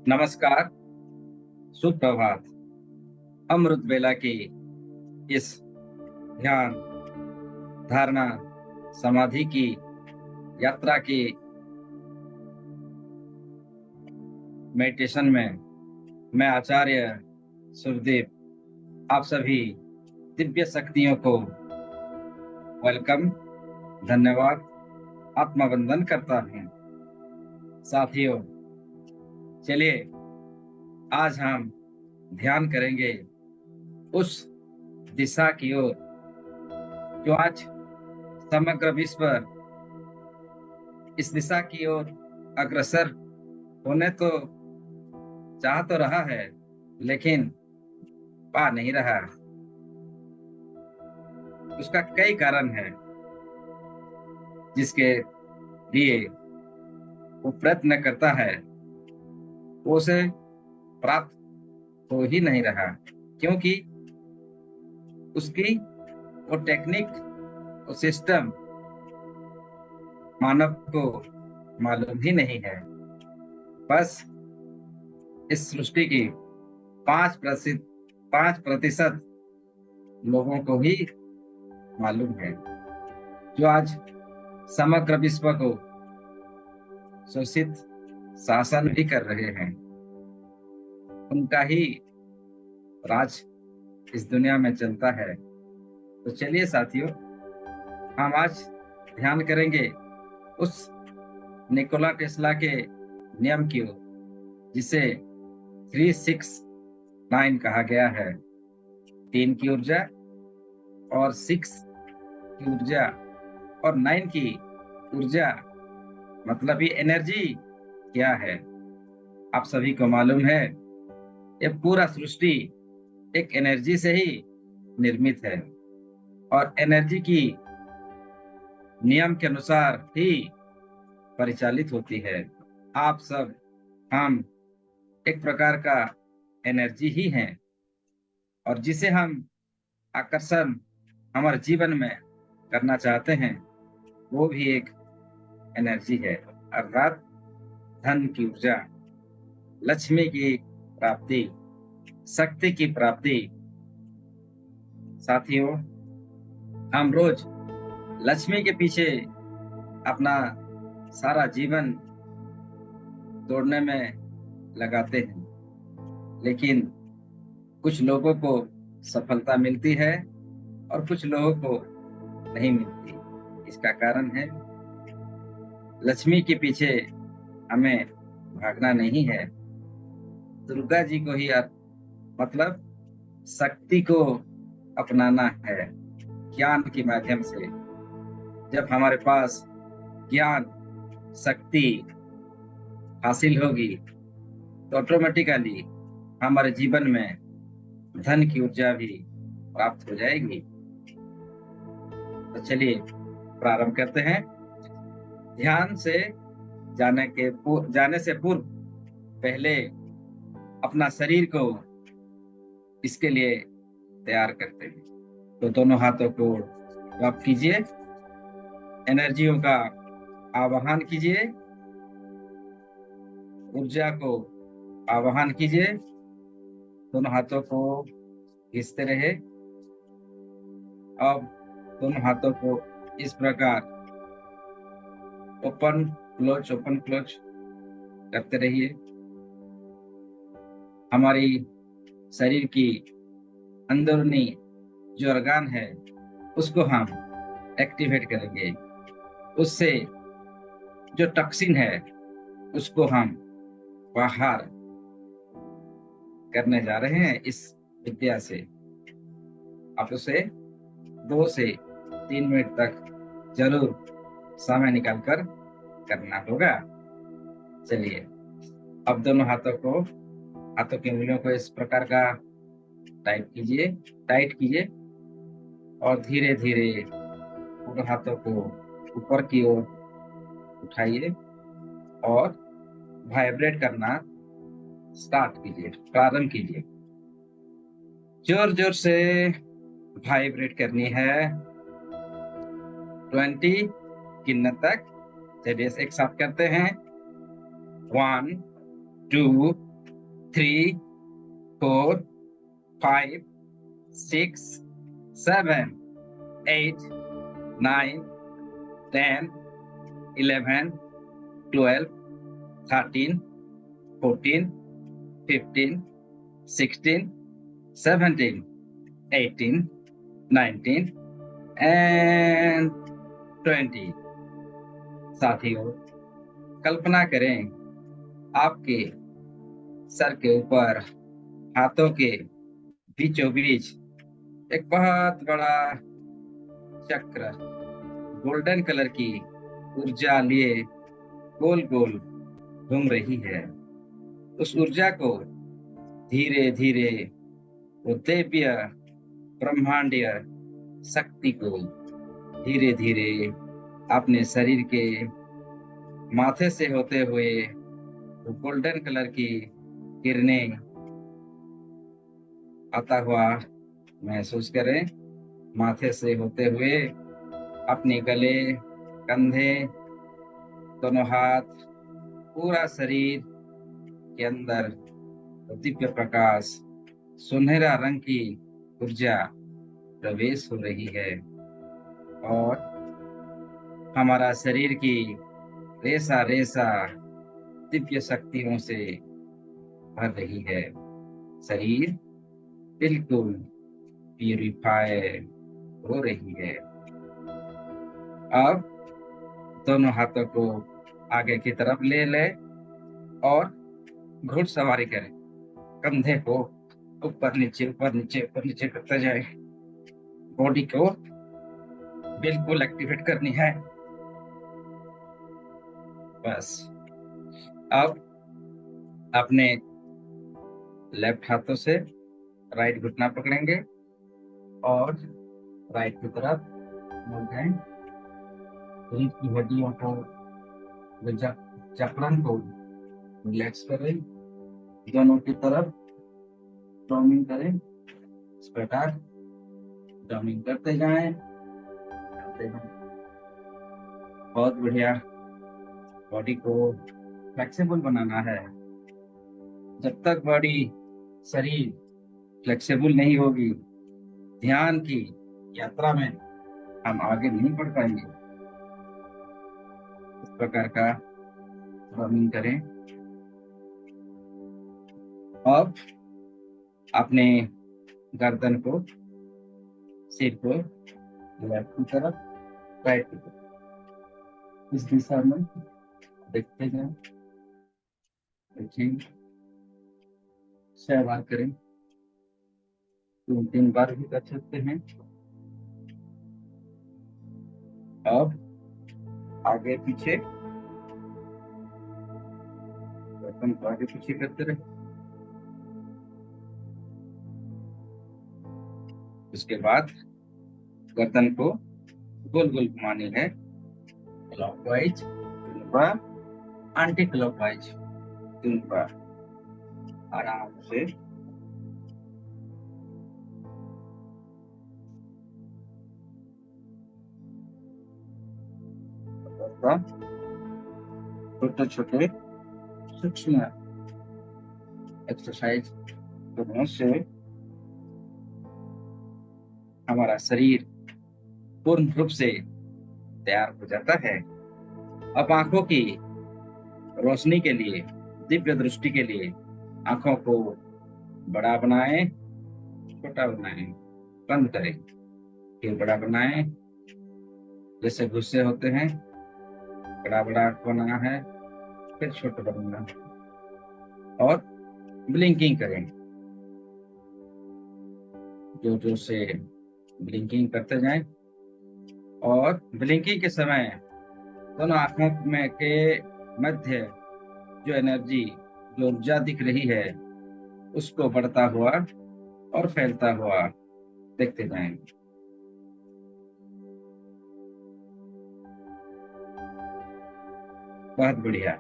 नमस्कार, सुप्रभात। अमृत वेला की इस ध्यान, धारणा, समाधि की यात्रा की मेडिटेशन में मैं आचार्य सुखदेव आप सभी दिव्य शक्तियों को वेलकम, धन्यवाद, आत्मवंदन करता हूँ। साथियों, चलिए आज हम ध्यान करेंगे उस दिशा की ओर जो आज समग्र विश्व इस दिशा की ओर अग्रसर होने तो चाह तो रहा है, लेकिन पा नहीं रहा। उसका कई कारण है जिसके लिए वो प्रयत्न करता है, वो उसे प्राप्त हो ही नहीं रहा, क्योंकि उसकी वो टेक्निक, वो सिस्टम मानव को मालूम ही नहीं है। बस इस सृष्टि की 5% लोगों को ही मालूम है, जो आज समग्र विश्व को शोषित शासन भी कर रहे हैं। उनका ही राज इस दुनिया में चलता है। तो चलिए साथियों, हम आज ध्यान करेंगे उस निकोला टेस्ला के नियम की ओर, जिसे 369 कहा गया है। 3 की ऊर्जा और 6 की ऊर्जा और 9 की ऊर्जा, मतलब ये एनर्जी क्या है। आप सभी को मालूम है, ये पूरा सृष्टि एक एनर्जी से ही निर्मित है और एनर्जी की नियम के अनुसार ही परिचालित होती है। आप सब, हम एक प्रकार का एनर्जी ही हैं, और जिसे हम आकर्षण हमारे जीवन में करना चाहते हैं, वो भी एक एनर्जी है, अर्थात धन की ऊर्जा, लक्ष्मी की प्राप्ति, शक्ति की प्राप्ति। साथियों, हम रोज लक्ष्मी के पीछे अपना सारा जीवन दौड़ने में लगाते हैं, लेकिन कुछ लोगों को सफलता मिलती है और कुछ लोगों को नहीं मिलती। इसका कारण है, लक्ष्मी के पीछे हमें भागना नहीं है, दुर्गा जी को ही मतलब शक्ति को अपनाना है ज्ञान के माध्यम से। जब हमारे पास ज्ञान, शक्ति हासिल होगी तो ऑटोमेटिकली हमारे जीवन में धन की ऊर्जा भी प्राप्त हो जाएगी। तो चलिए प्रारंभ करते हैं। ध्यान से जाने से पूर्व पहले अपना शरीर को इसके लिए तैयार करते हैं। तो दोनों हाथों को आप कीजिए, एनर्जियों का आवाहन कीजिए, ऊर्जा को आवाहन कीजिए। दोनों हाथों को घिसते रहे। अब दोनों हाथों को इस प्रकार ओपन क्लोज करते रहिए। हमारी शरीर की अंदरूनी जो organ है, उसको हम एक्टिवेट करेंगे। उससे जो टॉक्सिन है, उसको हम बाहर करने जा रहे हैं इस विद्या से। आप उसे 2 से 3 मिनट तक जरूर समय निकालकर करना होगा। चलिए, अब दोनों हाथों की उंगलियों को इस प्रकार का टाइट कीजिए और धीरे धीरे दोनों हाथों को ऊपर की ओर उठाइए और वाइब्रेट करना प्रारंभ कीजिए। जोर जोर से वाइब्रेट करनी है 20 गिनने तक। चलिए एक साथ करते हैं। 1 2 3, 4, 5, 6, 7, 8, 9, 10, 11, 12, 13, 14, 15, 16, 17, 18, 19 and 20। साथियों, कल्पना करें आपके सर के ऊपर हाथों के बीचों बीच एक बहुत बड़ा चक्र गोल्डन कलर की ऊर्जा लिए गोल गोल घूम रही है। उस ऊर्जा को धीरे धीरे वो दिव्य ब्रह्मांडीय शक्ति को धीरे धीरे अपने शरीर के माथे से होते हुए वो गोल्डन कलर की किरणें आता हुआ महसूस करें। माथे से होते हुए अपने गले, कंधे, दोनों हाथ, पूरा शरीर के अंदर दिव्य प्रकाश, सुनहरा रंग की ऊर्जा प्रवेश हो रही है और हमारा शरीर की रेसा रेसा दिव्य शक्तियों से भर रही है। शरीर बिल्कुल प्यूरिफाई हो रही है। अब दोनों हाथों को आगे की तरफ ले ले और घुड़सवारी करें। कंधे को ऊपर नीचे करते जाए। बॉडी को बिल्कुल एक्टिवेट करनी है। बस अब अपने लेफ्ट हाथों से राइट घुटना पकड़ेंगे और राइट की तरफ मुड़ जाएं। रीढ़ की हड्डियों को, जकड़न को रिलैक्स करें। दोनों की तरफ ड्राउनिंग करें। स्पेटार ड्राउनिंग करते जाएं। बहुत बढ़िया। बॉडी को फ्लेक्सिबल बनाना है। जब तक बॉडी, शरीर फ्लेक्सिबल नहीं होगी, ध्यान की यात्रा में हम आगे नहीं बढ़ पाएंगे। इस प्रकार का ड्राउनिंग करें। अब अपने गर्दन को, सिर को लेफ्ट की तरफ, राइट की तरफ इस दिशा में देखते जाएं। देखिए 6 बार करें। 3 बार भी कर सकते हैं। अब आगे पीछे, गर्दन को आगे पीछे करते रहे। उसके बाद गर्दन को गोल गोल घुमानी है। क्लॉकवाइज 3 बार, एंटी क्लॉकवाइज 3 बार। आराम से छोटे छोटे सूक्ष्म एक्सरसाइज करने से हमारा शरीर पूर्ण रूप से तैयार हो जाता है। अब आंखों की रोशनी के लिए, दिव्य दृष्टि के लिए आंखों को बड़ा बनाएं, छोटा बनाएं, बंद करें, फिर बड़ा बनाएं। जैसे गुस्से होते हैं, बड़ा बड़ा बनाना है, फिर छोटा बनाना है और ब्लिंकिंग करें। जोर जोर से ब्लिंकिंग करते जाएं और ब्लिंकिंग के समय दोनों आंखों में के मध्य जो एनर्जी, जो ऊर्जा दिख रही है, उसको बढ़ता हुआ और फैलता हुआ देखते जाएं। बहुत बढ़िया।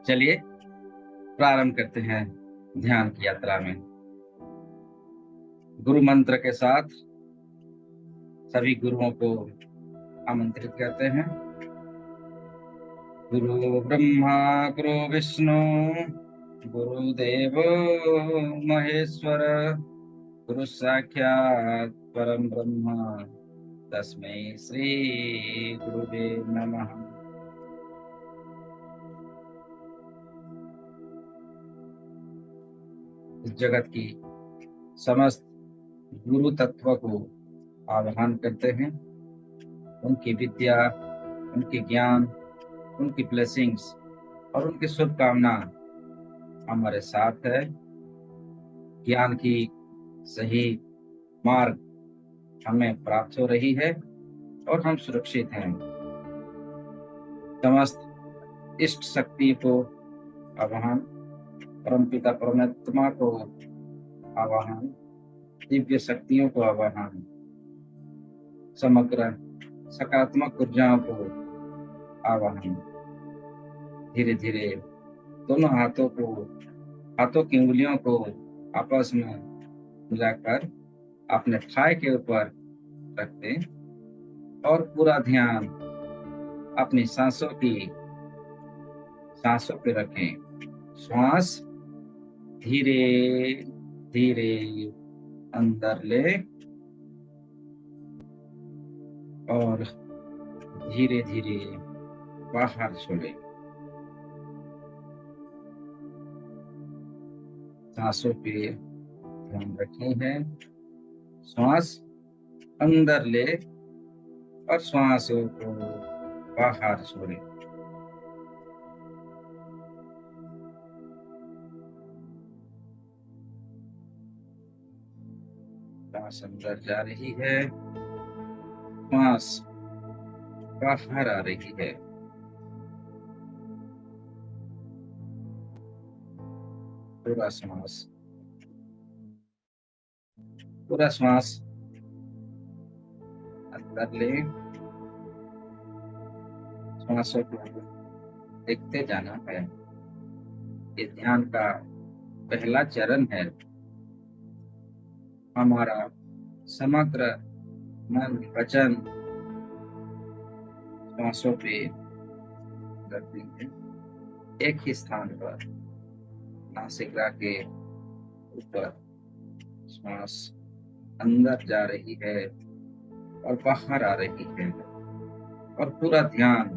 चलिए प्रारंभ करते हैं ध्यान की यात्रा में। गुरु मंत्र के साथ सभी गुरुओं को आमंत्रित करते हैं। गुरु ब्रह्मा, गुरु विष्णु, गुरुदेव महेश्वर गुरु साक्षात् परम ब्रह्म तस्मै श्री गुरुवे नमः। इस जगत की समस्त गुरु तत्व को आह्वान करते हैं। उनकी विद्या, उनके ज्ञान, उनकी ब्लेसिंग्स और उनकी शुभकामना हमारे साथ है। ज्ञान की सही मार्ग हमें प्राप्त हो रही है और हम सुरक्षित हैं। समस्त इष्ट शक्ति को आह्वान, परमपिता परमात्मा को आह्वान, दिव्य शक्तियों को आह्वान, समग्र सकारात्मक ऊर्जाओं को आह्वान। धीरे धीरे दोनों हाथों की उंगलियों को आपस में मिलाकर अपने थाई के ऊपर रख दें और पूरा ध्यान अपनी सांसों पे रखें। श्वास धीरे धीरे अंदर ले और धीरे धीरे बाहर छोड़े। सांसों पे ध्यान रखनी है। श्वास अंदर ले और श्वासों को बाहर छोड़े। सांस अंदर जा रही है, श्वास बाहर आ रही है। पूरा श्वास अंदर ले, श्वासों को देखते जाना है। ये ध्यान का पहला चरण है। हमारा समग्र मन वचन श्वासों पे रखते हैं। एक ही स्थान पर नासिका के ऊपर श्वास अंदर जा रही है और बाहर आ रही है और पूरा ध्यान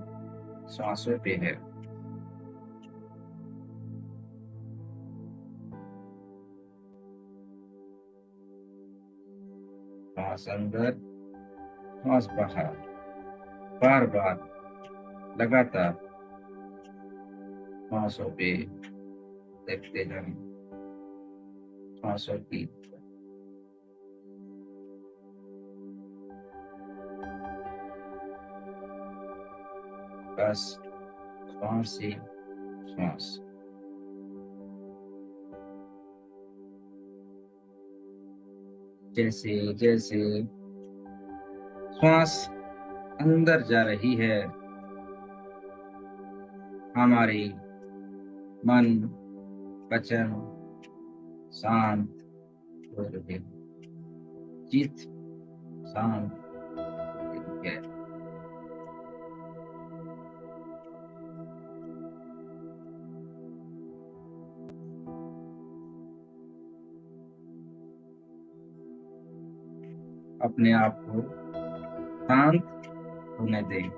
श्वासों पे है। श्वास अंदर, श्वास बाहर, बार बार लगातार श्वासों पे देखते जाएं। श्वासों की बस श्वास ही श्वास। जैसे जैसे श्वास अंदर जा रही है, हमारी मन वचन शांत हो रहे, चित्त शांत है। अपने आप को शांत होने दें।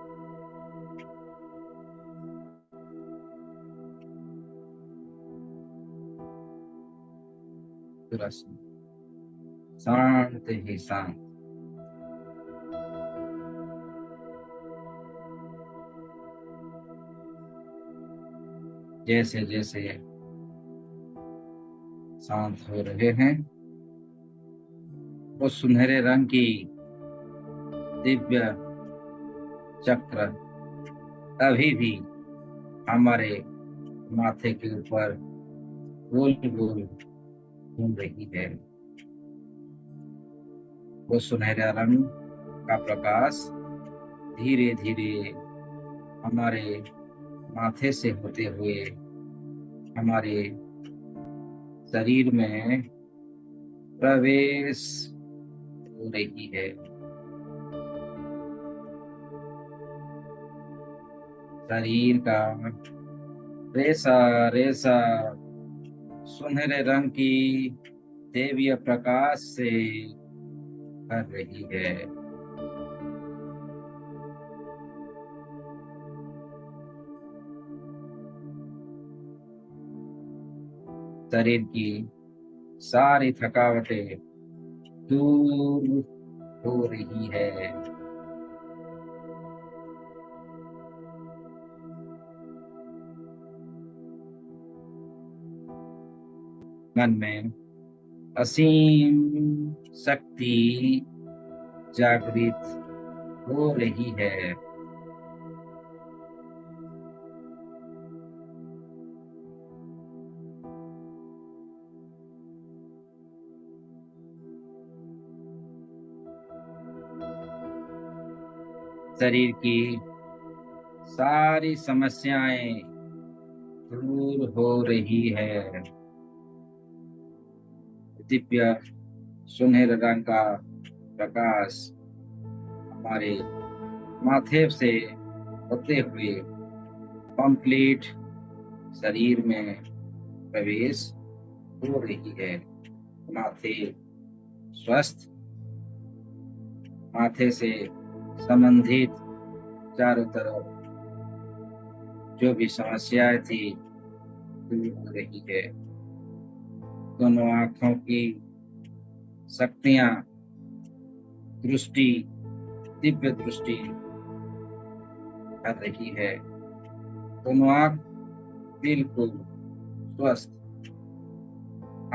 पूरा शांत ही शांत। जैसे जैसे शांत हो रहे हैं, वो सुनहरे रंग की दिव्य चक्र अभी भी हमारे माथे के ऊपर गोल गोल घूम रही है। वो सुनहरा रंग का प्रकाश धीरे धीरे हमारे माथे से होते हुए हमारे शरीर में प्रवेश हो रही है। शरीर का रेसा रेसा सुनहरे रंग की दैवीय प्रकाश से भर रही है। शरीर की सारी थकावटें दूर हो रही है। मन में असीम शक्ति जागृत हो रही है। शरीर की सारी समस्याएं दूर हो रही है। दिव्य सुनहरे रंग का प्रकाश हमारे माथे से होते हुए कंप्लीट शरीर में प्रवेश हो रही है। माथे स्वस्थ, माथे से संबंधित चारों तरफ जो भी समस्याएं थी दूर हो रही है। दोनों आंखों की शक्तियां, दृष्टि, दिव्य दृष्टि कर रही है। दोनों आंख बिल्कुल स्वस्थ।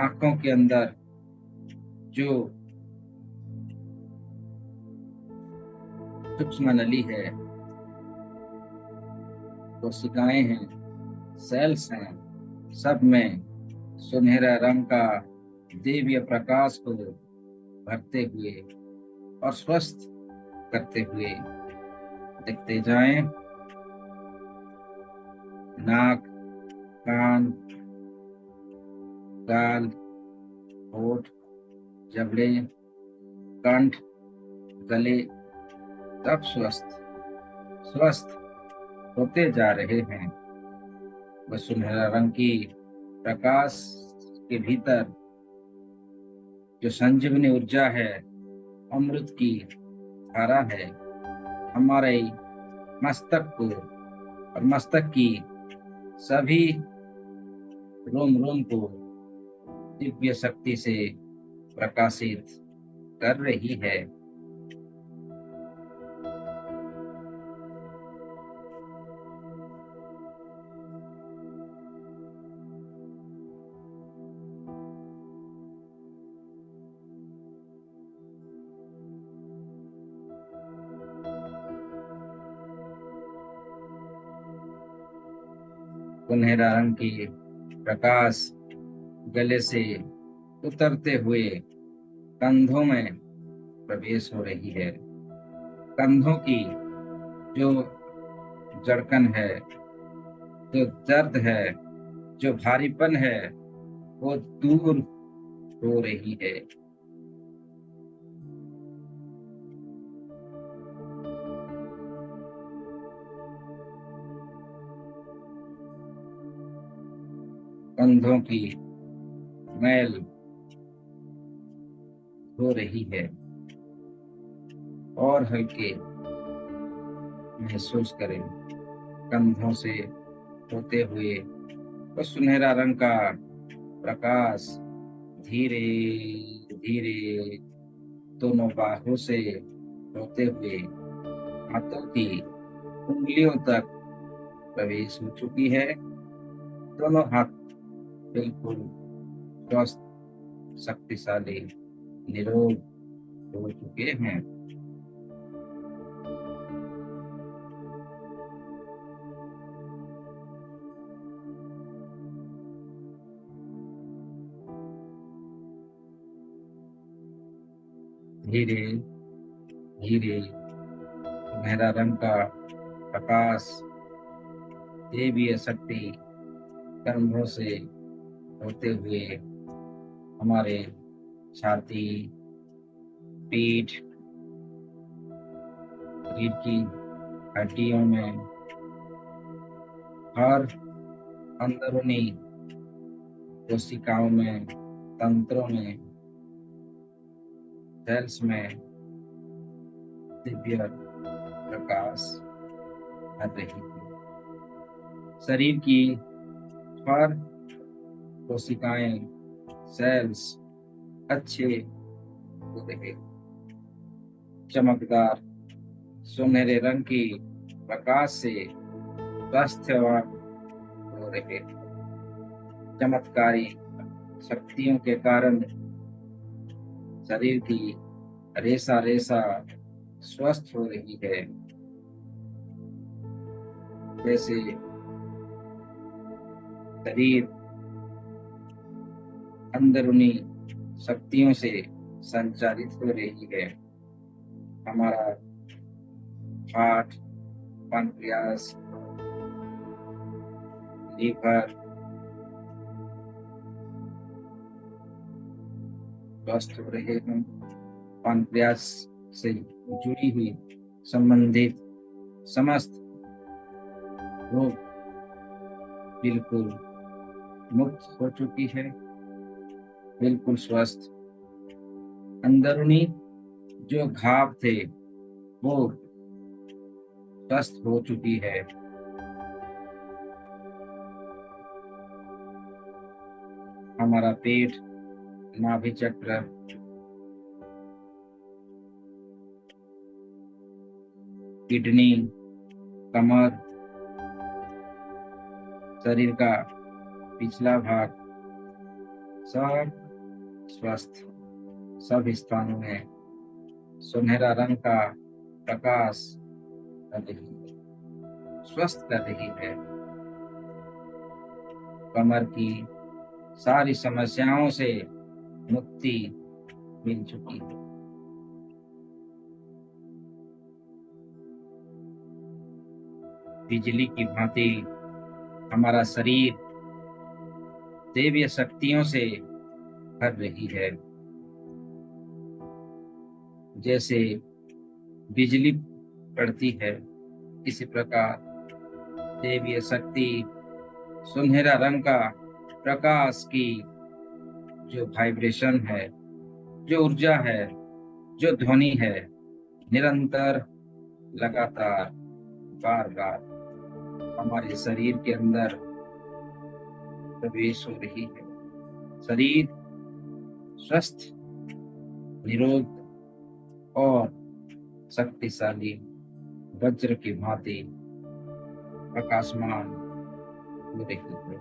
आंखों के अंदर जो सूक्ष्म नली है, कोशिकाएं हैं, सेल्स हैं, सब में सुनहरा रंग का दिव्य प्रकाश को भरते हुए और स्वस्थ करते हुए देखते जाएं। नाक, कान, गाल, होठ, जबड़े, कंठ, गले सब स्वस्थ स्वस्थ होते जा रहे हैं। वह सुनहरा रंग की प्रकाश के भीतर जो संजीवनी ऊर्जा है, अमृत की धारा है, हमारे मस्तक को और मस्तक की सभी रोम रोम को दिव्य शक्ति से प्रकाशित कर रही है। सुनहरा रंग की प्रकाश गले से उतरते हुए कंधों में प्रवेश हो रही है। कंधों की जो जड़कन है, जो दर्द है, जो भारीपन है, वो दूर हो रही है। कंधों की मैल हो रही है और हल्के महसूस करें। कंधों से होते हुए तो सुनहरा रंग का प्रकाश धीरे धीरे दोनों बाहों से होते हुए हाथों की उंगलियों तक प्रवेश हो चुकी है। दोनों हाथ बिल्कुल स्वस्थ, शक्तिशाली, निरोग हो चुके हैं। धीरे धीरे सुनहरा रंग का प्रकाश देवीय शक्ति कंधों से होते हुए हमारे छाती, पीठ, शरीर की हड्डियों में हर अंदरूनी कोशिकाओं में, तंत्रों में, सेल्स में दिव्य प्रकाश भर रही है। शरीर की हर कोशिकाएं, सेल्स अच्छे हो रहे, चमकदार सुनहरे रंग की प्रकाश से स्वास्थ्यवान हो रहे, चमत्कारी शक्तियों के कारण शरीर की रेशा रेशा स्वस्थ हो रही है। जैसे शरीर अंदरूनी शक्तियों से संचालित हो रही है। हमारा हार्ट, पैंक्रियास, लीवर स्वस्थ हो रहे हैं। पैंक्रियास से जुड़ी हुई संबंधित समस्त रोग बिल्कुल मुक्त हो चुकी है, बिल्कुल स्वस्थ। अंदरूनी जो घाव थे वो स्वस्थ हो चुकी है। हमारा पेट, नाभि चक्र, किडनी, कमर, शरीर का पिछला भाग सब स्वस्थ। सब स्थानों में सुनहरा रंग का प्रकाश कर रही है, स्वस्थ कर रही है। कमर की सारी समस्याओं से मुक्ति मिल चुकी है। बिजली की भांति हमारा शरीर दैवीय शक्तियों से भर रही है। जैसे बिजली पड़ती है, इसी प्रकार दैवीय शक्ति, सुनहरा रंग का प्रकाश की जो वाइब्रेशन है, जो ऊर्जा है, जो ध्वनि है, निरंतर, लगातार, बार बार हमारे शरीर के अंदर प्रवेश हो रही है। शरीर स्वस्थ, निरोग और शक्तिशाली वज्र की भांति प्रकाशमान हो रही है।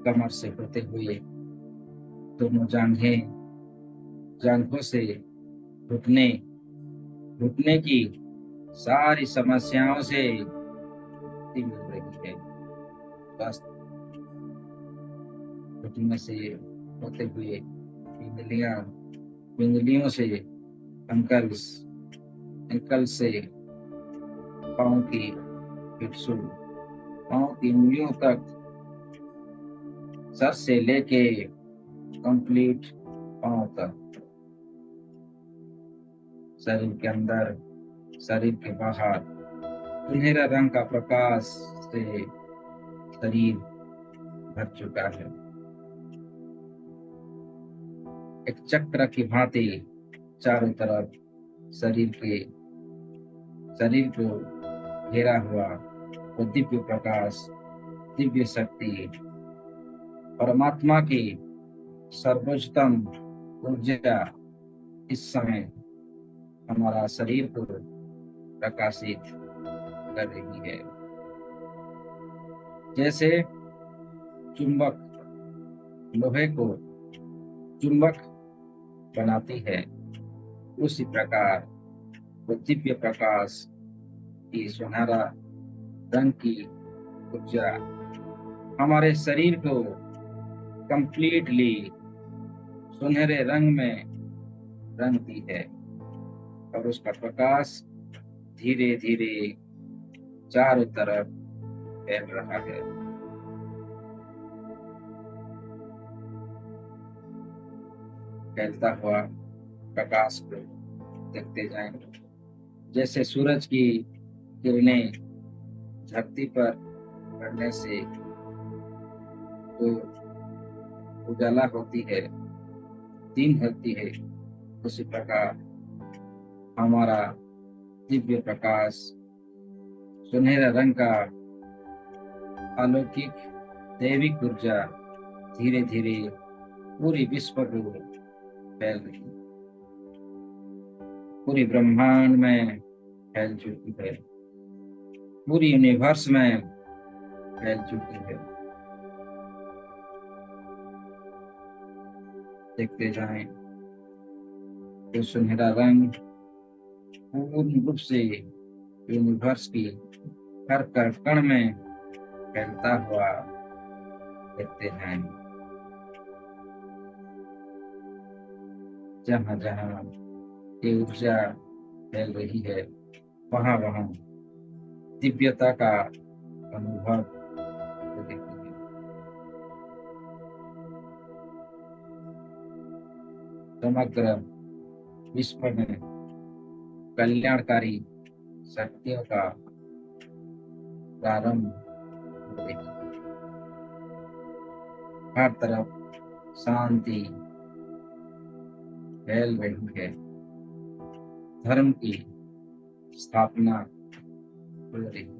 कमर से होते हुए दोनों जांघों से घुटने की सारी समस्याओं से मुक्ति मिल रही है। स्वस्थ घुटने से होते हुए पिंगलियों से अंकल से पाँव की पिट्सू, पाँव की उंगलियों तक, सर से लेके कंप्लीट पाँव तक, शरीर के अंदर, शरीर के बाहर सुनहरा रंग का प्रकाश से शरीर भर चुका है। एक चक्र की भांति चारों तरफ शरीर को घेरा हुआ वो दिव्य प्रकाश, दिव्य शक्ति, परमात्मा की सर्वोच्चतम ऊर्जा इस समय हमारा शरीर को प्रकाशित कर रही है। जैसे चुंबक लोहे को चुंबक बनाती है, उसी प्रकार वो दिव्य प्रकाश की सुनहरा रंग की ऊर्जा हमारे शरीर को कंप्लीटली सुनहरे रंग में रंगती है और उसका प्रकाश धीरे धीरे चारों तरफ फैल रहा है। फैलता हुआ प्रकाश को देखते जाएं। जैसे सूरज की किरणें धरती पर पड़ने से तो उजाला होती है, दिन होती है, उसी प्रकार हमारा दिव्य प्रकाश सुनहरा रंग का अलौकिक दैविक ऊर्जा धीरे धीरे पूरी विश्व को फैल रही है, पूरी ब्रह्मांड में फैल चुकी है, पूरी यूनिवर्स में फैल चुकी है। देखते जाएं तो सुनहरा रंग पूर्ण रूप से यूनिवर्स की हर कण में फैलता हुआ देखते हैं। जहाँ जहाँ ये ऊर्जा फैल रही है, वहाँ वहाँ दिव्यता का अनुभव देखते हैं। समग्र विश्व में कल्याणकारी शक्तियों का प्रारंभ हो रही है। हर तरफ शांति फैल रही है, धर्म की स्थापना हो रही है।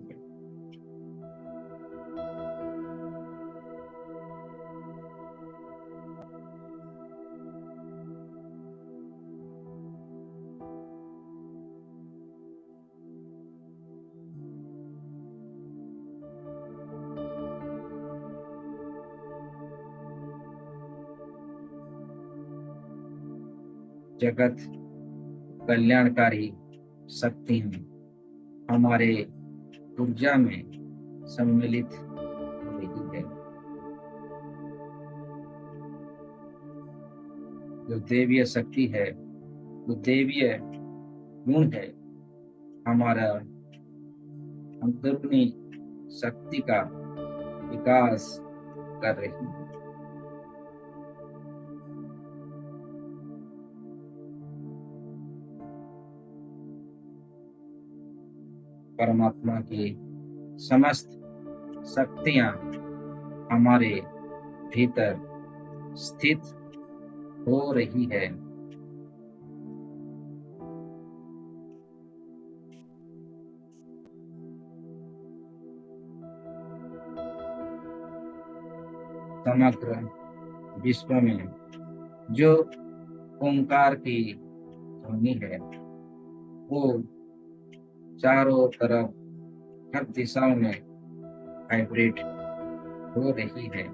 जगत कल्याणकारी शक्तियां हमारे ऊर्जा में सम्मिलित हो रही है। जो दैवीय शक्ति है, जो दैवीय गुण है, हमारा अंदरूनी शक्ति का विकास कर रही है। परमात्मा की समस्त शक्तियां हमारे भीतर स्थित हो रही है। समग्र विश्व में जो ओंकार की ध्वनि है, वो चारों तरफ हर दिशाओं में वाइब्रेट हो रही है।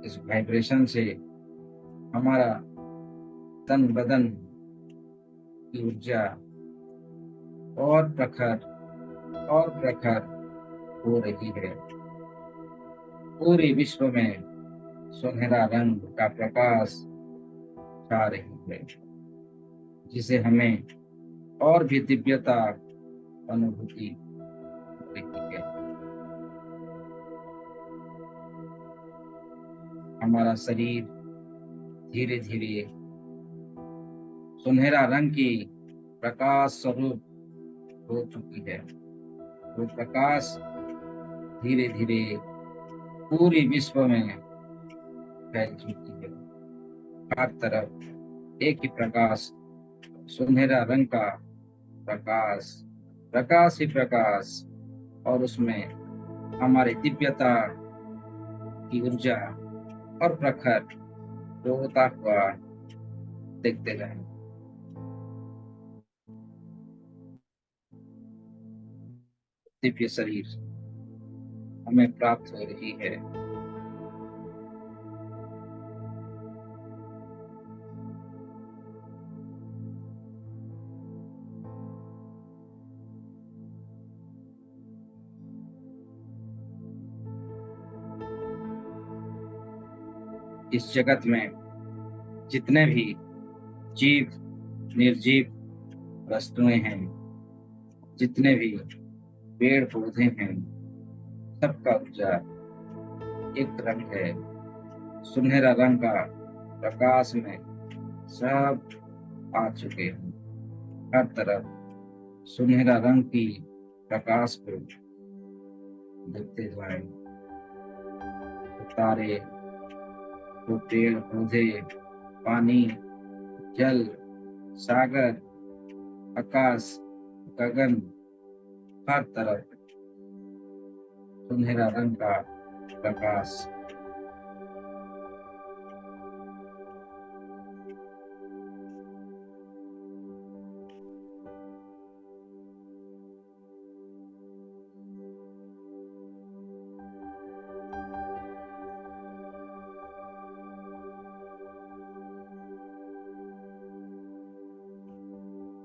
इस वाइब्रेशन से हमारा तन बदन की ऊर्जा और प्रखर हो रही है। पूरे विश्व में सुनहरा रंग का प्रकाश छा रही है, जिसे हमें और भी दिव्यता अनुभूति हो रही है। हमारा शरीर धीरे धीरे सुनहरा रंग की प्रकाश स्वरूप हो चुकी है। वो प्रकाश धीरे धीरे पूरी विश्व में फैल चुकी है। हर तरफ एक ही प्रकाश, सुनहरा रंग का प्रकाश, प्रकाश ही प्रकाश, और उसमें हमारी दिव्यता की ऊर्जा और प्रखर होता हुआ देखते रहें। दिव्य शरीर हमें प्राप्त हो रही है। इस जगत में जितने भी जीव निर्जीव वस्तुएं हैं, जितने भी पेड़ पौधे हैं, सबका ऊर्जा एक रंग है। सुनहरा रंग का प्रकाश में सब आ चुके हैं। हर तरफ सुनहरा रंग की प्रकाश को देखते जाए, तो तारे, तो पेड़ पौधे, पानी, जल, सागर, आकाश, गगन, हर तरफ सुनहरा रंग का प्रकाश।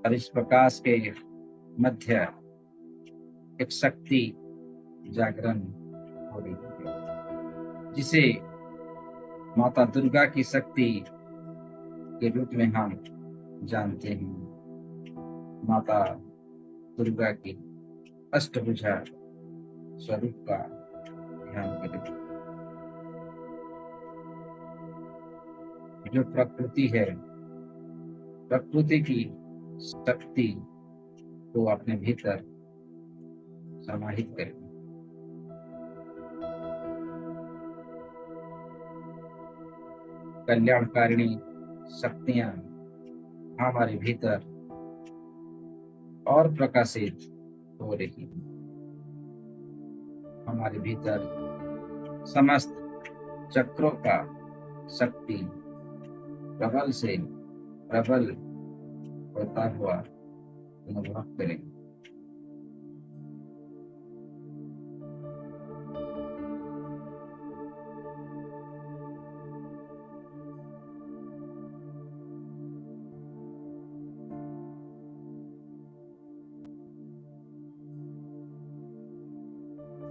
और इस प्रकाश के मध्य एक शक्ति जागरण हो रही है, जिसे माता दुर्गा की शक्ति के रूप में हम जानते हैं। माता दुर्गा की अष्टभुजा स्वरूप का ध्यान करें। जो प्रकृति है, प्रकृति की शक्ति को अपने भीतर समाहित करें। कल्याणकारिणी शक्तियां हमारे भीतर और प्रकाशित हो रही हैं। हमारे भीतर समस्त चक्रों का शक्ति प्रबल से प्रबल होता हुआ अनुभव करें।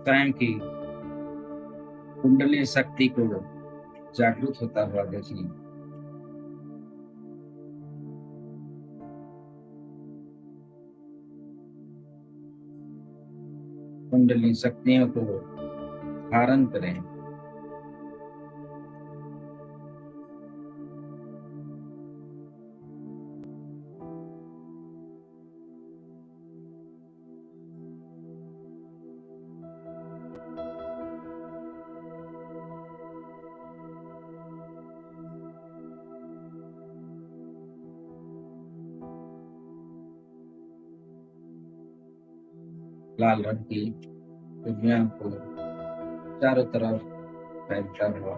स्वयं की कुंडली शक्ति को जागृत होता हुआ देखिए। कुंडली शक्तियों को धारण करें। लाल रंग की दुनिया को चारों तरफ फैलता हुआ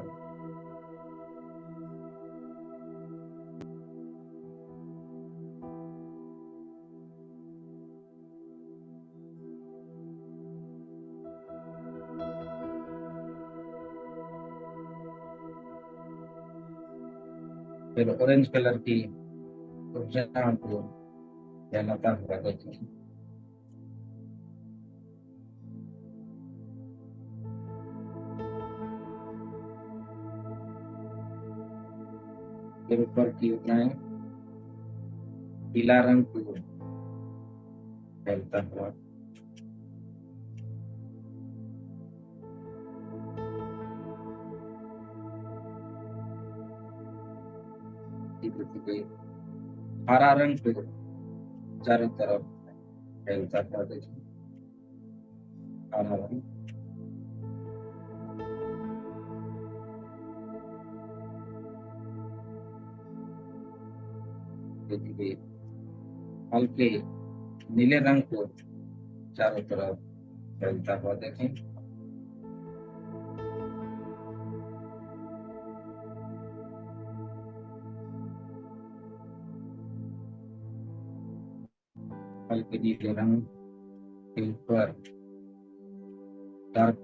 फिर ऑरेंज कलर की ऊर्जा को फैलाता हुआ देखिए। फिर ऊपर की ऊर्जाएं पीला रंग को फैलता हुआ, धीरे धीरे हरा रंग को चारों तरफ फैलता हुआ देखिए। हरा रंग, धीरे धीरे हल्के नीले रंग को चारों तरफ फैलता हुआ देखें। हल्के नीले रंग के ऊपर डार्क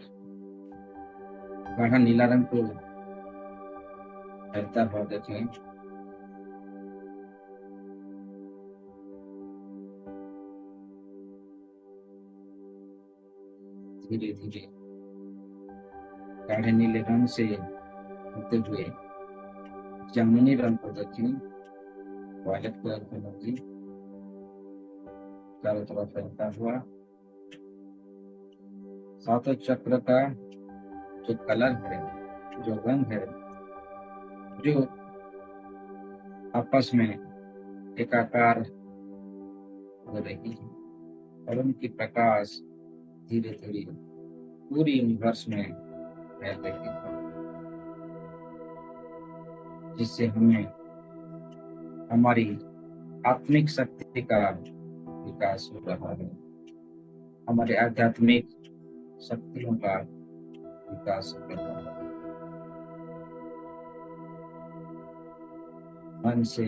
गाढ़ा नीला रंग को फैलता हुआ देखें। धीरे धीरे गाढ़े नीले रंग से होते हुए जामुनी रंग को देखें। वायलेट कलर की एनर्जी चारों तरफ फैलता हुआ। सातों चक्र का जो कलर है, जो रंग है, जो आपस में एकाकार हो रही है और उनकी प्रकाश धीरे धीरे पूरी यूनिवर्स में फैल रही है, जिससे हमें हमारी आत्मिक शक्ति का विकास हो रहा है, हमारे आध्यात्मिक शक्तियों का विकास हो रहा है। मन से,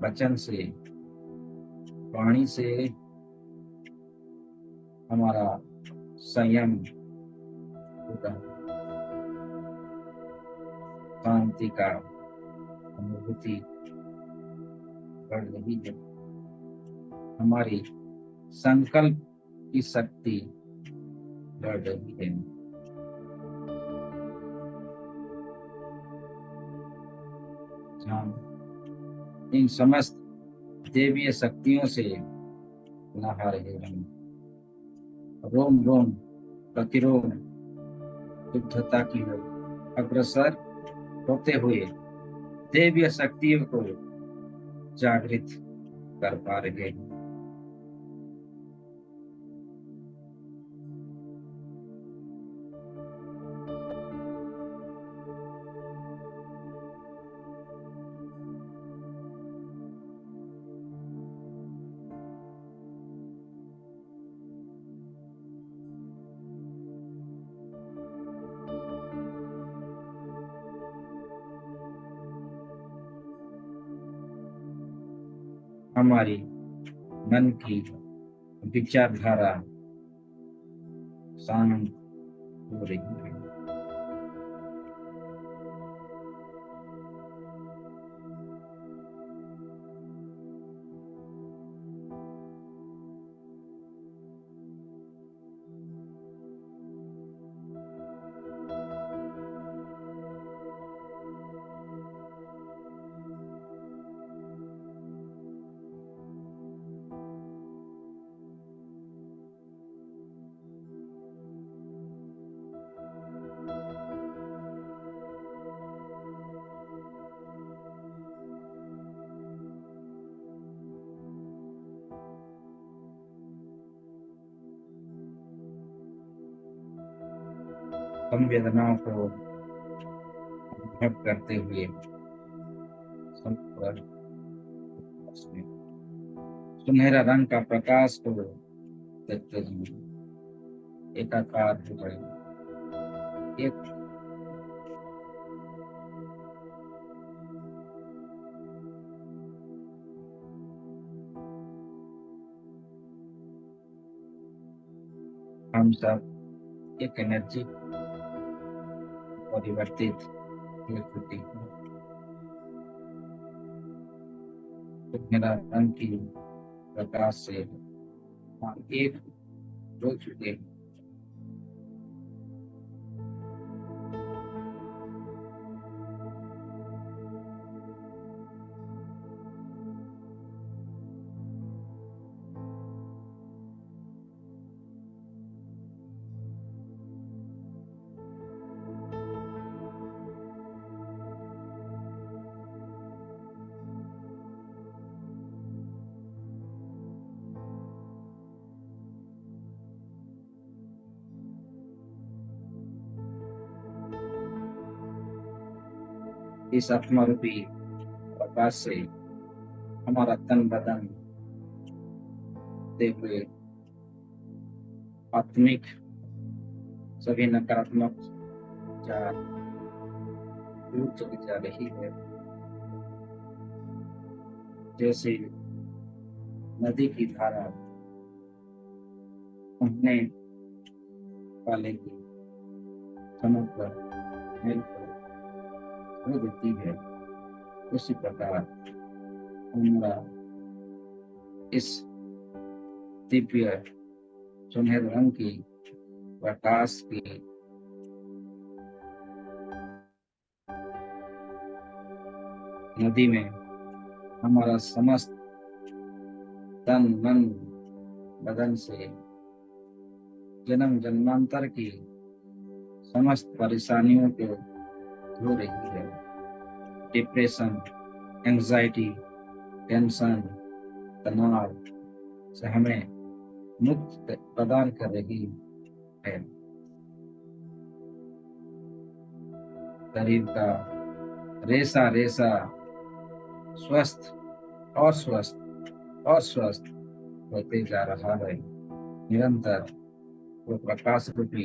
वचन से, वाणी से हमारा संयम होगा, शांति का अनुभूति बढ़ रही है, हमारी संकल्प की शक्ति बढ़ रही है। हम इन समस्त देवीय शक्तियों से नहा रहे हैं, रोम रोम प्रतिरोम शुद्धता की ओर अग्रसर होते हुए देवीय शक्तियों को जागृत कर पा रहे हैं। हमारी मन की विचारधारा शांत हो रही है। संवेदनाओं को अनुभव करते हुए संपूर्ण सुनहरा रंग का प्रकाश को देखते हुए एकाकार हो गए। एक हम सब एक एनर्जी परिवर्तित हो चुकी है, सुनहरा रंग की प्रकाश से हम एक हो चुके हैं। इस आत्मा रूपी प्रकाश से हमारा तन बदन देखते हुए आत्मिक सभी नकारात्मक विचार दूर चली जा रही है, जैसे नदी की धारा उठने वाले की चमक पर मेल को हो देती है, उसी प्रकार हमारा इस दिव्य सुनहरे रंग की प्रकाश की नदी में हमारा समस्त तन मन बदन से जन्म जन्मांतर की समस्त परेशानियों को धो रही है। डिप्रेशन, एंजाइटी, टेंशन, तनाव से हमें मुक्त प्रदान कर रही है। शरीर का रेसा रेसा स्वस्थ और स्वस्थ और स्वस्थ होते जा रहा है। निरंतर वो प्रकाश रूपी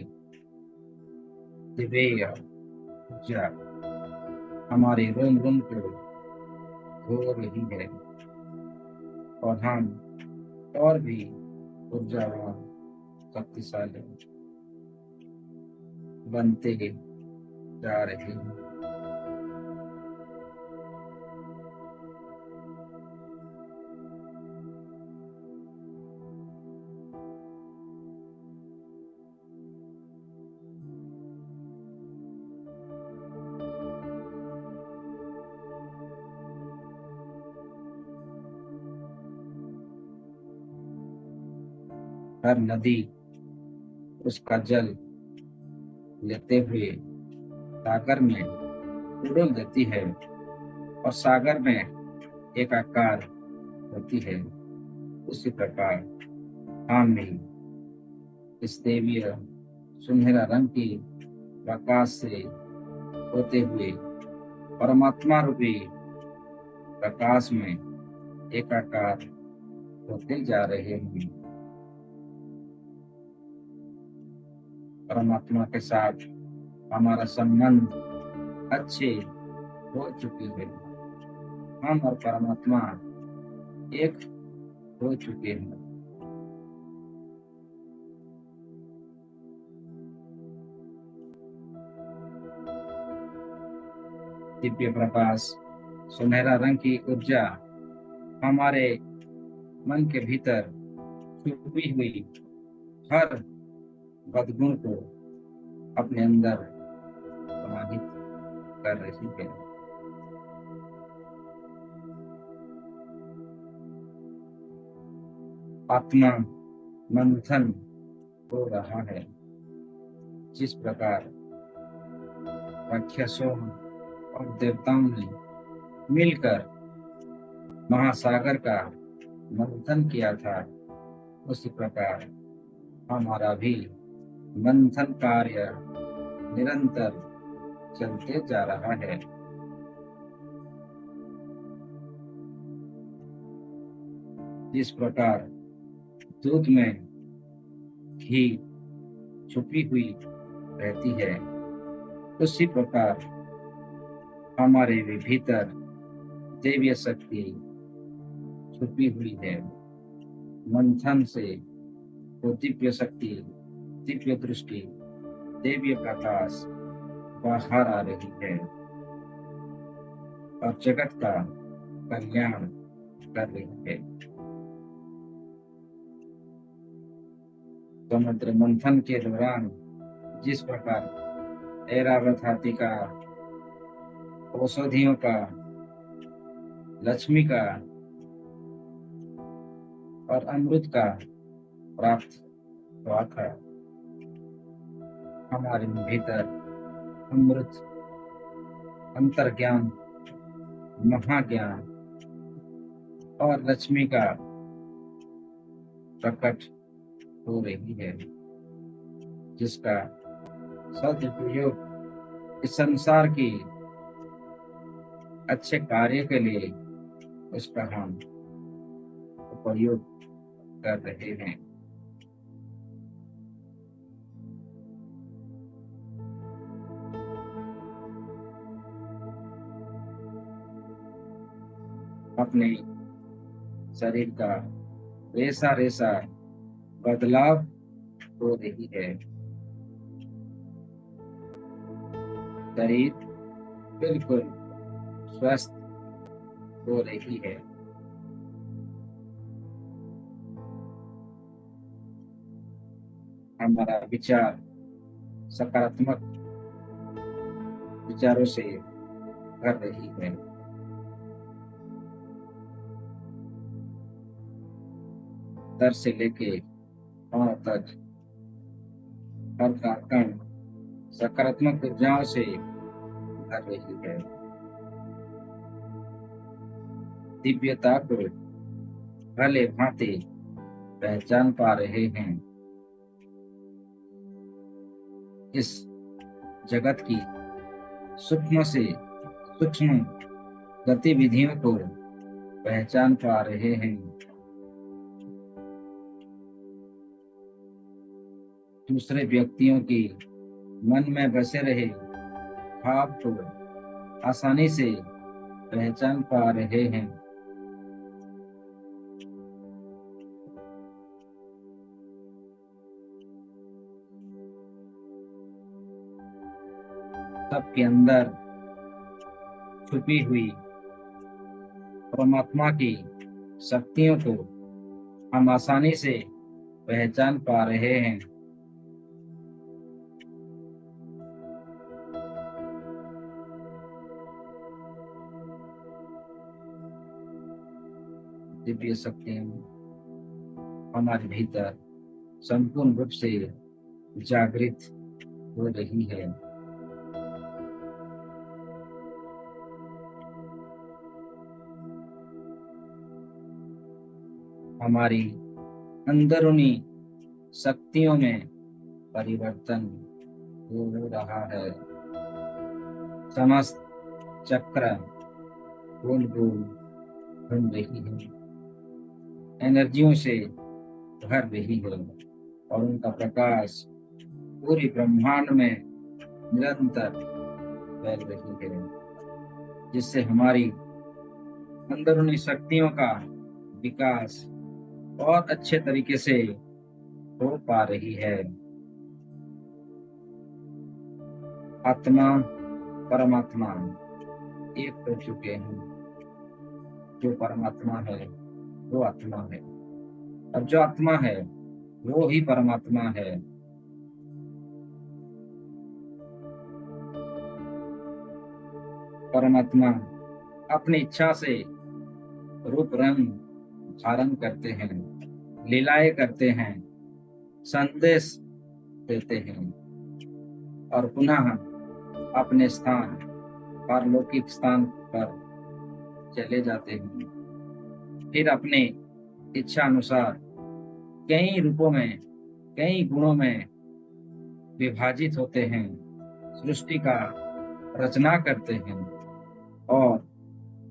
दिव्य ऊर्जा हमारे रोम रोम को धो रही है और हम और भी ऊर्जावान शक्तिशाली बनते जा रहे हैं। हर नदी उसका जल लेते हुए सागर में उड़ेल देती है और सागर में एक आकार होती है। उसी प्रकार हम भी इस देवीय सुनहरा रंग की प्रकाश से होते हुए परमात्मा रूपी प्रकाश में एकाकार होते जा रहे हैं। परमात्मा के साथ हमारा संबंध अच्छे हो चुकी है। हम और परमात्मा एक हो चुके हैं। दिव्य प्रकाश सुनहरा रंग की ऊर्जा हमारे मन के भीतर छुपी हुई हर बदगुण को अपने अंदर समाहित कर रही है। आत्मा मंथन हो रहा है। जिस प्रकार राक्षसों और देवताओं ने मिलकर महासागर का मंथन किया था, उसी प्रकार हमारा भी मंथन कार्य निरंतर चलते जा रहा है। जिस प्रकार दूध में घी छुपी हुई रहती है, उसी प्रकार हमारे भी भीतर दैवीय शक्ति छुपी हुई है। मंथन से वो दिव्य शक्ति, दिव्य दृष्टि, दैवीय प्रकाश बाहर आ रही है और जगत का कल्याण कर रही है। समुद्र मंथन के दौरान जिस प्रकार ऐरावत हाथी का, औषधियों का, लक्ष्मी का और अमृत का प्राप्त हुआ था, हमारे भीतर अमृत, अंतर्ज्ञान, महाज्ञान और लक्ष्मी का प्रकट हो रही है, जिसका सदुपयोग इस संसार की अच्छे कार्य के लिए उसका हम उपयोग कर रहे हैं। अपने शरीर का रेसा रेसा बदलाव हो रही है। शरीर बिल्कुल स्वस्थ हो रही है। हमारा विचार सकारात्मक विचारों से भर रही है। सर से लेके पांव तक हर का कण सकारात्मक ऊर्जाओं से भर रही है। दिव्यता को भले भांति पहचान पा रहे हैं। इस जगत की सूक्ष्म से सूक्ष्म गतिविधियों को पहचान पा रहे हैं। दूसरे व्यक्तियों की मन में बसे रहे भाव को आसानी से पहचान पा रहे हैं। सबके अंदर छुपी हुई परमात्मा की शक्तियों को हम आसानी से पहचान पा रहे हैं। दिव्य शक्तियां हमारे भीतर संपूर्ण रूप से जागृत हो रही है। हमारी अंदरूनी शक्तियों में परिवर्तन हो रहा है। समस्त चक्र गोल गोल घूम रही है, एनर्जियों से भर रही है और उनका प्रकाश पूरी ब्रह्मांड में निरंतर फैल रही है, जिससे हमारी अंदरूनी शक्तियों का विकास और अच्छे तरीके से हो पा रही है। आत्मा परमात्मा एक हो चुके हैं। जो परमात्मा है वो आत्मा है, और जो आत्मा है वो ही परमात्मा है। परमात्मा अपनी इच्छा से रूप रंग धारण करते हैं, लीलाएं करते हैं, संदेश देते हैं और पुनः अपने स्थान पारलौकिक स्थान पर चले जाते हैं। फिर अपने इच्छा अनुसार कई रूपों में, कई गुणों में विभाजित होते हैं, सृष्टि का रचना करते हैं और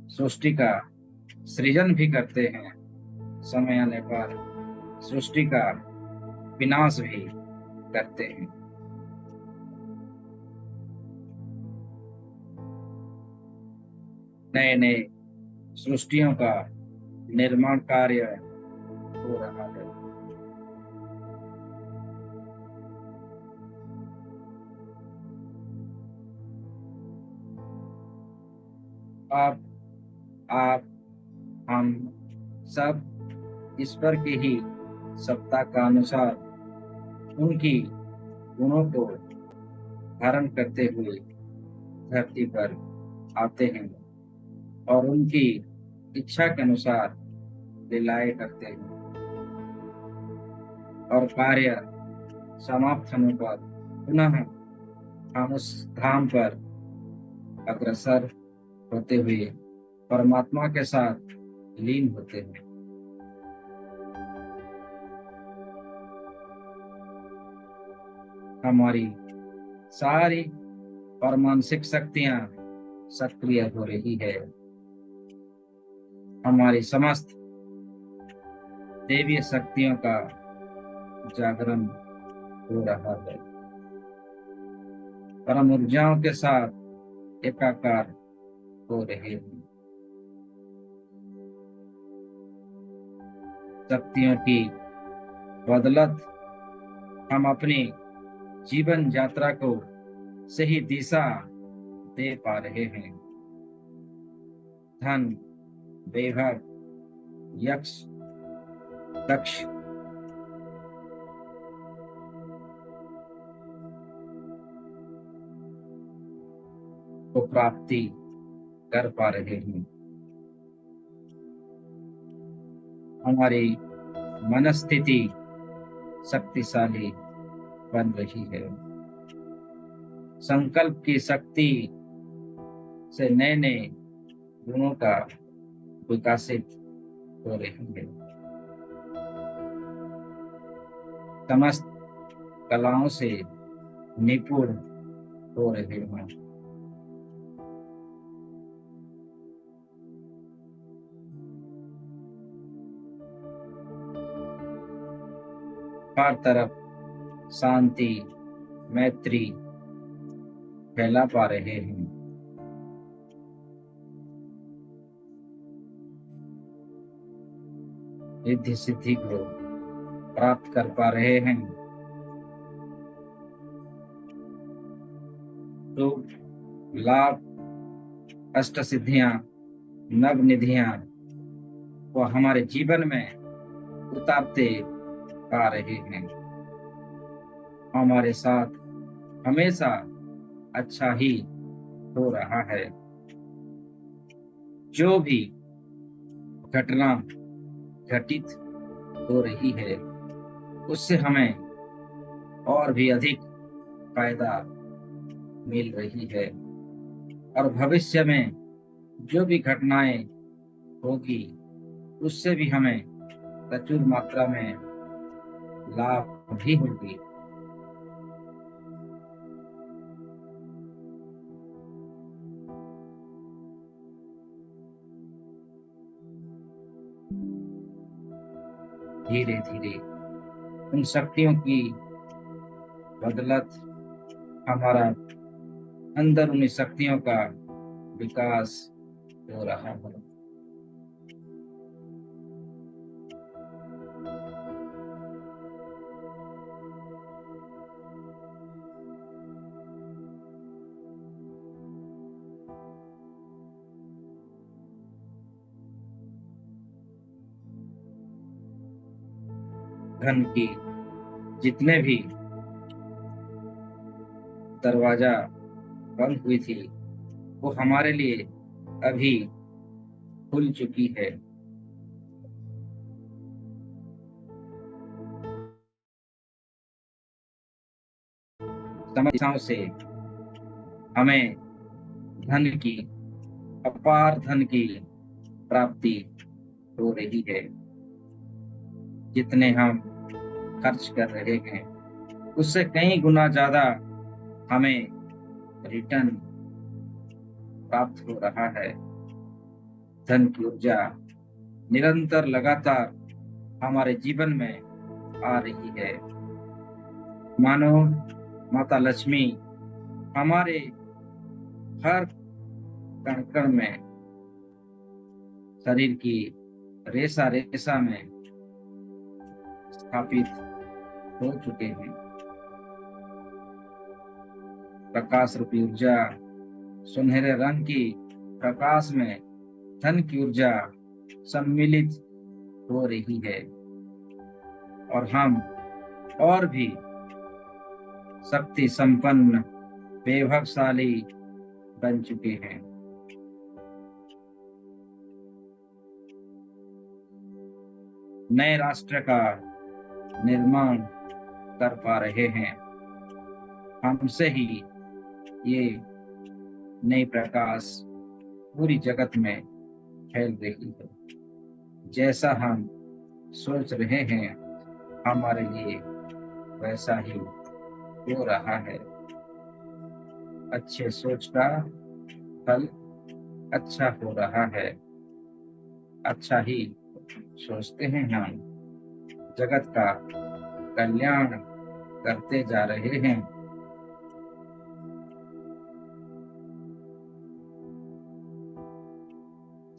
सृष्टि का सृजन भी करते हैं। समय आने पर सृष्टि का विनाश भी करते हैं। नए नए सृष्टियों का निर्माण कार्य हो रहा है। अब आप हम सब ईश्वर के ही सत्ता का अनुसार उनकी गुणों को धारण करते हुए धरती पर आते हैं और उनकी इच्छा के अनुसार लीलाएं करते हैं और कार्य समाप्त होने पर पुनः हम उस धाम पर अग्रसर होते हुए परमात्मा के साथ लीन होते हैं। हमारी सारी परमानसिक शक्तियां सक्रिय हो रही है। हमारी समस्त देवीय शक्तियों का जागरण हो रहा है। परम ऊर्जाओं के साथ एकाकार हो रहे हैं। शक्तियों की बदौलत हम अपनी जीवन यात्रा को सही दिशा दे पा रहे हैं। धन, वैभव, यश, दक्ष को प्राप्ति कर पा रहे हैं। हमारी मनस्थिति शक्तिशाली बन रही है। संकल्प की शक्ति से नए नए गुणों का विकासित हो रही है। समस्त कलाओं से निपुण हो रहे हैं। हर तरफ शांति मैत्री फैला पा रहे हैं। रिद्धि सिद्धि को प्राप्त कर पा रहे हैं। तो लाभ अष्ट सिद्धियां नव निधियां वो हमारे जीवन में उतारते आ रहे हैं। हमारे साथ हमेशा अच्छा ही हो रहा है। जो भी घटना घटित हो रही है उससे हमें और भी अधिक फायदा मिल रही है और भविष्य में जो भी घटनाएं होगी उससे भी हमें प्रचुर मात्रा में लाभ भी होगी। धीरे धीरे उन शक्तियों की बदौलत हमारा अंदर उन शक्तियों का विकास हो रहा है। धन की जितने भी दरवाजा बंद हुई थी वो हमारे लिए अभी खुल चुकी है। समस्याओं से हमें धन की अपार धन की प्राप्ति हो रही है। जितने हम खर्च कर रहे हैं उससे कई गुना ज्यादा हमें रिटर्न प्राप्त हो रहा है। धन की ऊर्जा निरंतर लगातार हमारे जीवन में आ रही है। मानो माता लक्ष्मी हमारे हर कण कण में शरीर की रेशा रेशा में स्थापित हो चुके हैं। प्रकाश रूपी ऊर्जा सुनहरे रंग की प्रकाश में धन की ऊर्जा सम्मिलित हो रही है और हम और भी शक्ति संपन्न वैभवशाली बन चुके हैं। नए राष्ट्र का निर्माण कर पा रहे हैं। हमसे ही ये नई प्रकाश पूरी जगत में फैल रही है। जैसा हम सोच रहे हैं हमारे लिए वैसा ही हो रहा है। अच्छे सोच का फल अच्छा हो रहा है। अच्छा ही सोचते हैं हम जगत का कल्याण करते जा रहे हैं।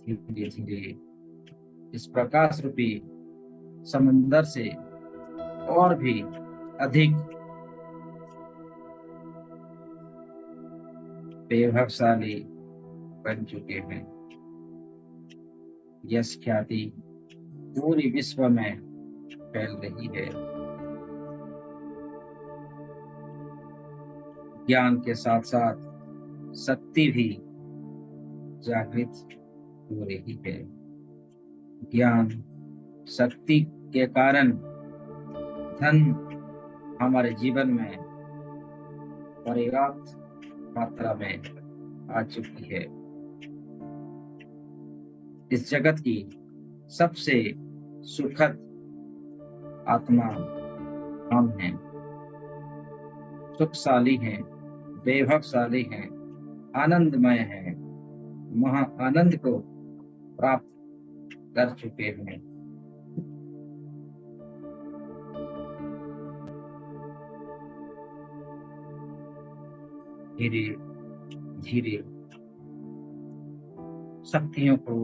धीरे धीरे इस प्रकाश रूपी समंदर से और भी अधिक वैभवशाली बन चुके हैं। यश ख्याति पूरी विश्व में फैल रही है। ज्ञान के साथ साथ शक्ति भी जागृत हो रही है। ज्ञान शक्ति के कारण धन हमारे जीवन में पर्याप्त मात्रा में आ चुकी है। इस जगत की सबसे सुखद आत्मा हम हैं। सुखशाली हैं, वैभवशाली हैं, आनंदमय हैं, महा आनंद को प्राप्त कर चुके हैं। धीरे धीरे शक्तियों को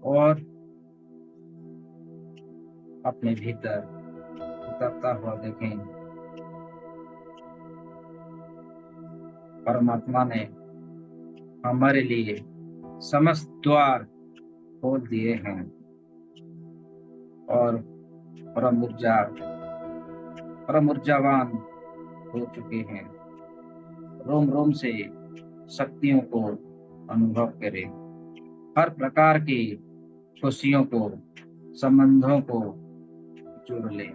और अपने भीतर उतरता हुआ देखें। परमात्मा ने हमारे लिए समस्त द्वार खोल दिए हैं और परम ऊर्जावान हो चुके हैं। रोम रोम से शक्तियों को अनुभव करें। हर प्रकार की खुशियों को, संबंधों को जोड़ लें।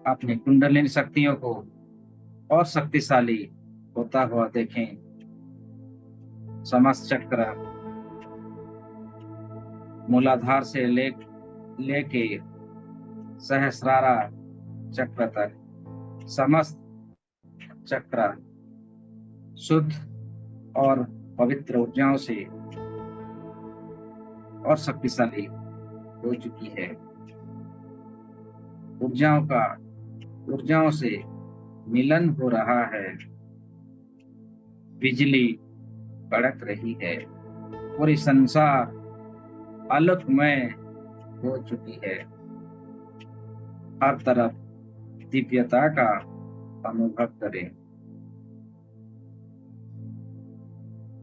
अपनी कुंडलिनी शक्तियों को और शक्तिशाली होता हुआ देखें। समस्त चक्र मूलाधार से लेके सहस्रारा चक्र तक समस्त चक्र शुद्ध और पवित्र ऊर्जाओं से और शक्तिशाली हो चुकी है। ऊर्जाओं से मिलन हो रहा है। बिजली कड़क रही है। पूरी संसार आलोकमय हो चुकी है। हर तरफ दिव्यता का अनुभव करें।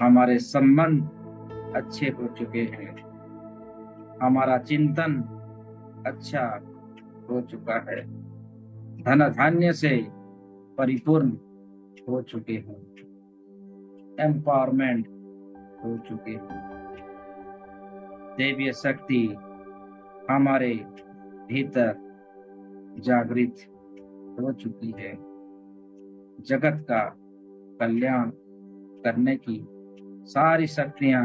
हमारे संबंध अच्छे हो चुके हैं। हमारा चिंतन अच्छा हो चुका है। धन धान्य से परिपूर्ण हो चुके हैं। एम्पावरमेंट हो चुके हैं। दैवीय शक्ति हमारे भीतर जागृत हो चुकी है। जगत का कल्याण करने की सारी शक्तियां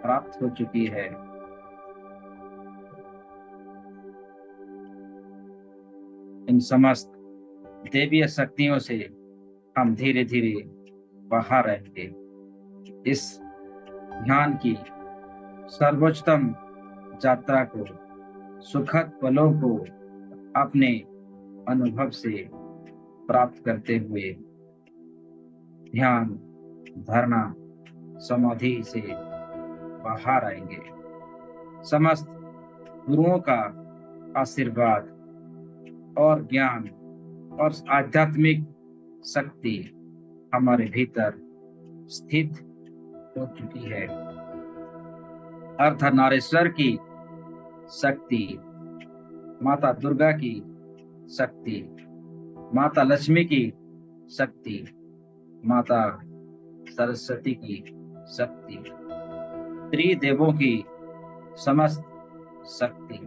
प्राप्त हो चुकी है। इन समस्त दैवीय शक्तियों से हम धीरे धीरे बाहर आएंगे। इस ध्यान की सर्वोच्चतम यात्रा को, सुखद पलों को अपने अनुभव से प्राप्त करते हुए ध्यान, धारणा, समाधि से बाहर आएंगे। समस्त गुरुओं का आशीर्वाद और ज्ञान और आध्यात्मिक शक्ति हमारे भीतर स्थित हो चुकी है। अर्धनारीश्वर की शक्ति, माता दुर्गा की शक्ति, माता लक्ष्मी की शक्ति, माता सरस्वती की शक्ति, त्रिदेवों की समस्त शक्ति,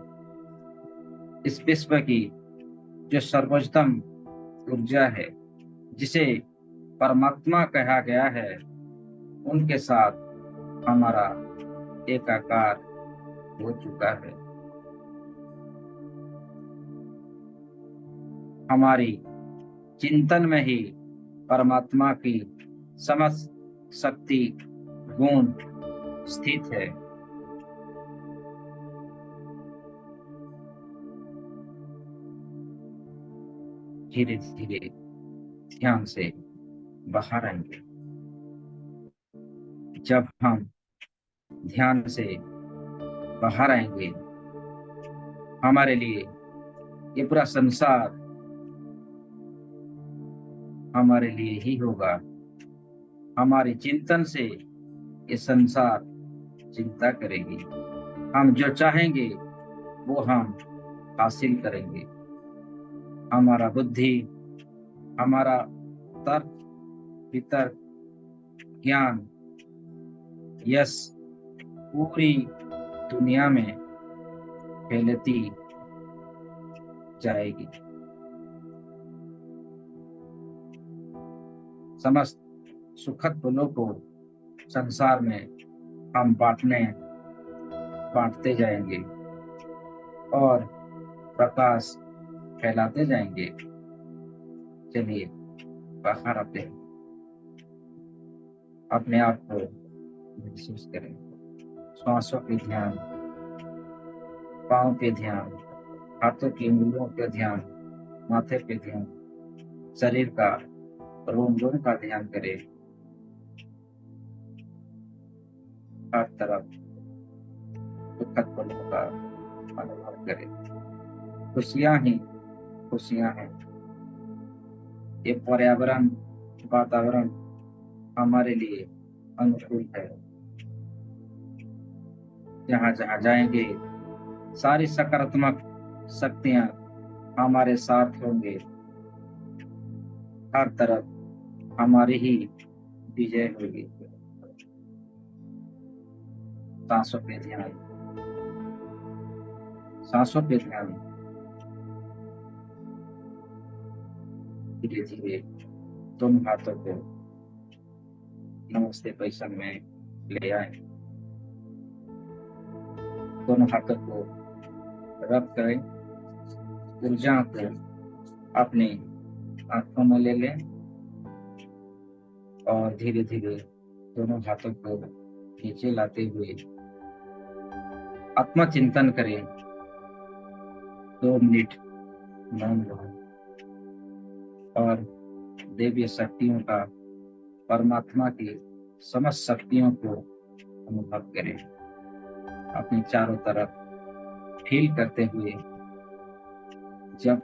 इस विश्व की जो सर्वोच्चतम ऊर्जा है, जिसे परमात्मा कहा गया है, उनके साथ हमारा एकाकार हो चुका है। हमारी चिंतन में ही परमात्मा की समस्त शक्ति, गुण स्थित है। धीरे धीरे ध्यान से बाहर आएंगे। जब हम ध्यान से बाहर आएंगे, हमारे लिए ये पूरा संसार हमारे लिए ही होगा। हमारे चिंतन से ये संसार चिंता करेगी। हम जो चाहेंगे वो हम हासिल करेंगे। हमारा बुद्धि, हमारा तर्क, वितर्क, ज्ञान, यश पूरी दुनिया में फैलती जाएगी। समस्त सुखद पलों को संसार में हम बांटते जाएंगे और प्रकाश फैलाते जाएंगे। चलिए बाहर आते हैं। अपने आप को महसूस करें। श्वासों पे ध्यान, पाँव पे ध्यान, हाथों की उंगलियों पे ध्यान, माथे पे ध्यान, शरीर का रोम रोम का ध्यान करें। हर तरफ दुखद पलों का अनुभव करें। खुशियां ही खुशियां हैं। ये पर्यावरण, वातावरण हमारे लिए अनुकूल है। जहाँ जहाँ जाएंगे सारी सकारात्मक शक्तियां हमारे साथ होंगे। हर तरफ हमारी ही विजय होगी। सांसों पे ध्यान, सांसों पे ध्यान। धीरे धीरे दोनों हाथों को नमस्ते पोजीशन में ले आए। दोनों हाथों को रब करें। ऊर्जा को अपनी आंखों में ले लें और धीरे धीरे दोनों हाथों को नीचे लाते हुए आत्मचिंतन करें। 2 मिनट मौन रहें और देवीय शक्तियों का, परमात्मा की समस्त शक्तियों को अनुभव करें। अपने चारों तरफ फील करते हुए जब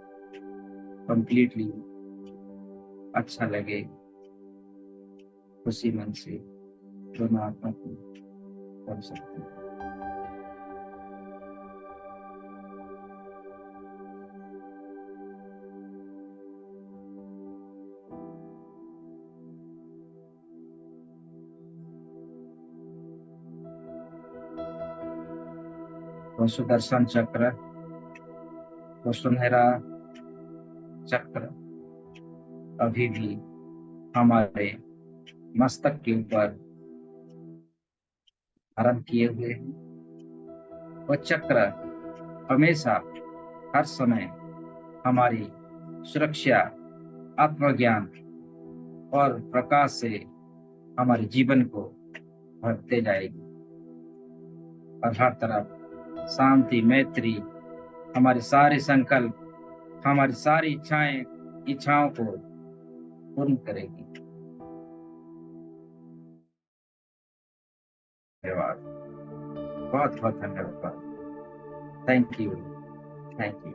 कंप्लीटली अच्छा लगे, खुशी मन से दोनों आत्मा को कर सकते हैं। तो सुदर्शन चक्र, तो सुनहरा चक्र अभी भी हमारे मस्तक के ऊपर धारण किए हुए हैं। वह चक्र हमेशा, हर समय हमारी सुरक्षा, आत्मज्ञान और प्रकाश से हमारे जीवन को भरते जाएगी और हर तरफ शांति, मैत्री, हमारे सारे संकल्प, हमारी सारी इच्छाओं को पूर्ण करेगी। धन्यवाद, बहुत बहुत धन्यवाद। Thank you, thank you.